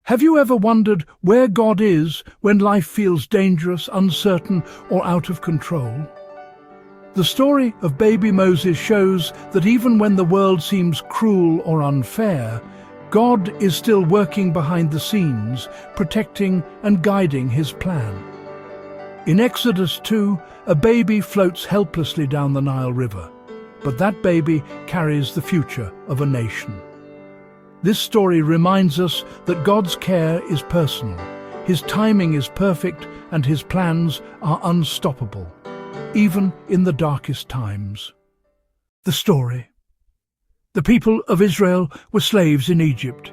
Have you ever wondered where God is when life feels dangerous, uncertain, or out of control? The story of baby Moses shows that even when the world seems cruel or unfair, God is still working behind the scenes, protecting and guiding his plan. In Exodus 2, a baby floats helplessly down the Nile River, but that baby carries the future of a nation. This story reminds us that God's care is personal, his timing is perfect, and his plans are unstoppable, even in the darkest times. The story. The people of Israel were slaves in Egypt.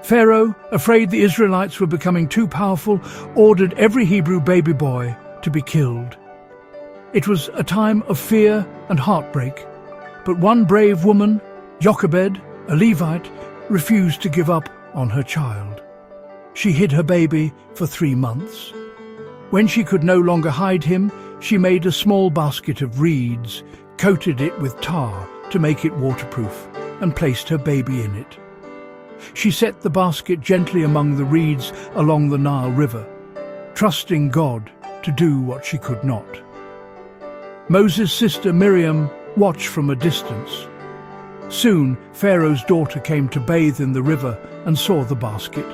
Pharaoh, afraid the Israelites were becoming too powerful, ordered every Hebrew baby boy to be killed. It was a time of fear and heartbreak, but one brave woman, Jochebed, a Levite, refused to give up on her child. She hid her baby for 3 months. When she could no longer hide him, she made a small basket of reeds, coated it with tar to make it waterproof, and placed her baby in it. She set the basket gently among the reeds along the Nile River, trusting God to do what she could not. Moses' sister Miriam watched from a distance. Soon, Pharaoh's daughter came to bathe in the river and saw the basket.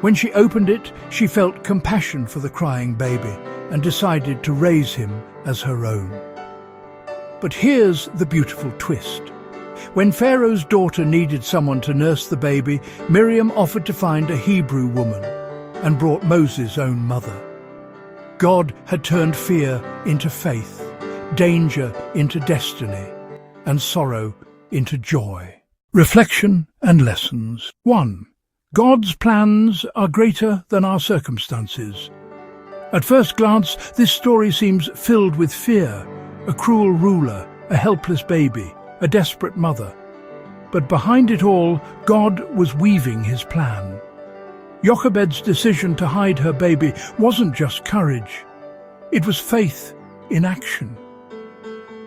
When she opened it, she felt compassion for the crying baby and decided to raise him as her own. But here's the beautiful twist. When Pharaoh's daughter needed someone to nurse the baby, Miriam offered to find a Hebrew woman and brought Moses' own mother. God had turned fear into faith, danger into destiny, and sorrow into joy. Reflection and lessons. 1. God's plans are greater than our circumstances. At first glance, this story seems filled with fear, a cruel ruler, a helpless baby, a desperate mother. But behind it all, God was weaving his plan. Jochebed's decision to hide her baby wasn't just courage. It was faith in action.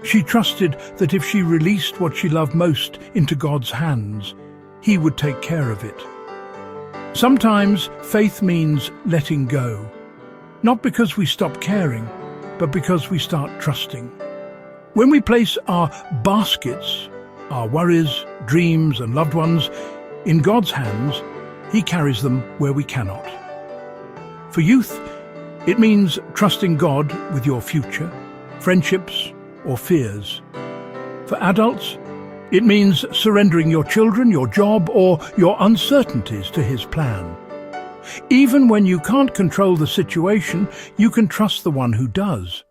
She trusted that if she released what she loved most into God's hands, he would take care of it. Sometimes faith means letting go, not because we stop caring, but because we start trusting. When we place our baskets, our worries, dreams, and loved ones, in God's hands, he carries them where we cannot. For youth, it means trusting God with your future, friendships, or fears. For adults, it means surrendering your children, your job, or your uncertainties to his plan. Even when you can't control the situation, you can trust the one who does.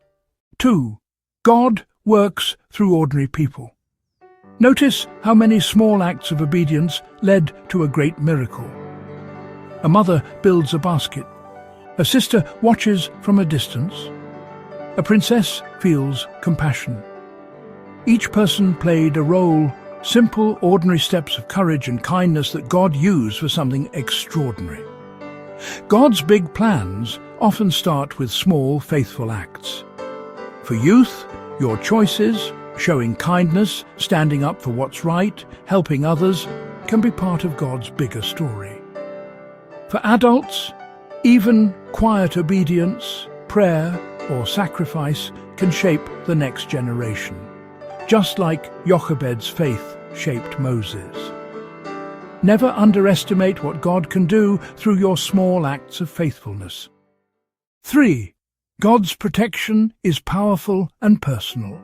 2. God works through ordinary people. Notice how many small acts of obedience led to a great miracle. A mother builds a basket. A sister watches from a distance. A princess feels compassion. Each person played a role, simple, ordinary steps of courage and kindness that God used for something extraordinary. God's big plans often start with small, faithful acts. For youth, your choices, showing kindness, standing up for what's right, helping others, can be part of God's bigger story. For adults, even quiet obedience, prayer, or sacrifice can shape the next generation, just like Jochebed's faith shaped Moses. Never underestimate what God can do through your small acts of faithfulness. 3. God's protection is powerful and personal.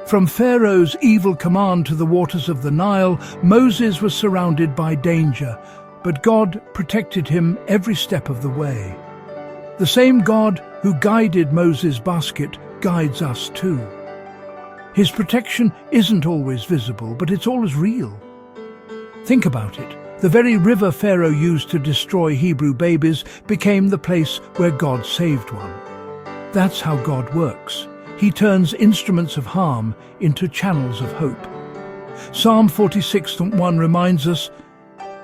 From Pharaoh's evil command to the waters of the Nile, Moses was surrounded by danger, but God protected him every step of the way. The same God who guided Moses' basket guides us too. His protection isn't always visible, but it's always real. Think about it. The very river Pharaoh used to destroy Hebrew babies became the place where God saved one. That's how God works. He turns instruments of harm into channels of hope. Psalm 46:1 reminds us,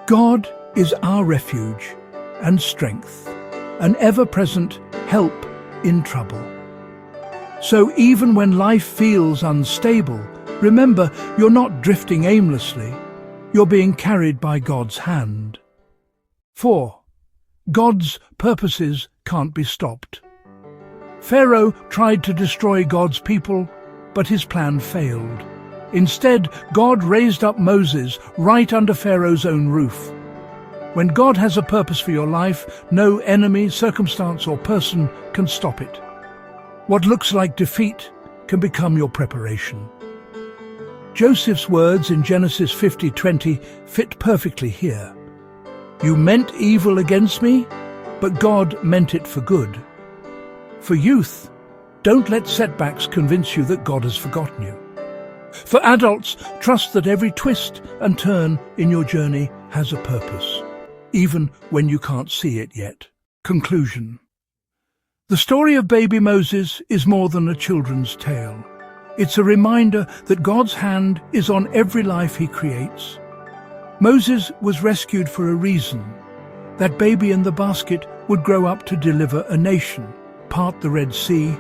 God is our refuge and strength, an ever-present help in trouble. So even when life feels unstable, remember you're not drifting aimlessly, you're being carried by God's hand. 4. God's purposes can't be stopped. Pharaoh tried to destroy God's people, but his plan failed. Instead, God raised up Moses right under Pharaoh's own roof. When God has a purpose for your life, no enemy, circumstance, or person can stop it. What looks like defeat can become your preparation. Joseph's words in Genesis 50:20 fit perfectly here. You meant evil against me, but God meant it for good. For youth, don't let setbacks convince you that God has forgotten you. For adults, trust that every twist and turn in your journey has a purpose, even when you can't see it yet. Conclusion. The story of baby Moses is more than a children's tale. It's a reminder that God's hand is on every life he creates. Moses was rescued for a reason. That baby in the basket would grow up to deliver a nation, part the Red Sea,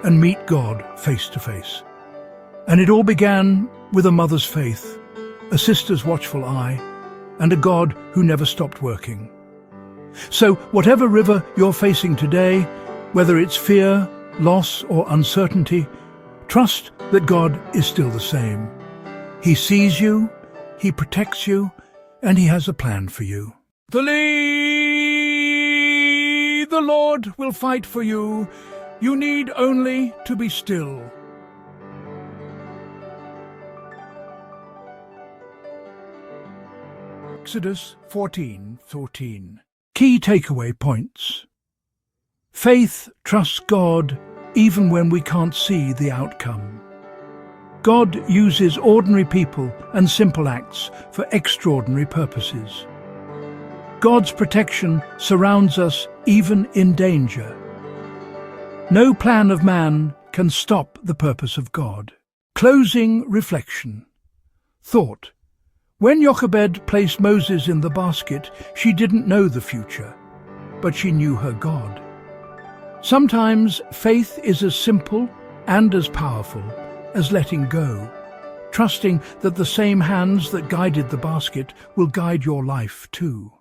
and meet God face to face. And it all began with a mother's faith, a sister's watchful eye, and a God who never stopped working. So whatever river you're facing today, whether it's fear, loss, or uncertainty, trust that God is still the same. He sees you, he protects you, and he has a plan for you. The Lord will fight for you. You need only to be still. Exodus 14:14. Key takeaway points. Faith trusts God even when we can't see the outcome. God uses ordinary people and simple acts for extraordinary purposes. God's protection surrounds us even in danger. No plan of man can stop the purpose of God. Closing reflection. Thought. When Jochebed placed Moses in the basket, she didn't know the future, but she knew her God. Sometimes faith is as simple and as powerful as letting go, trusting that the same hands that guided the basket will guide your life too.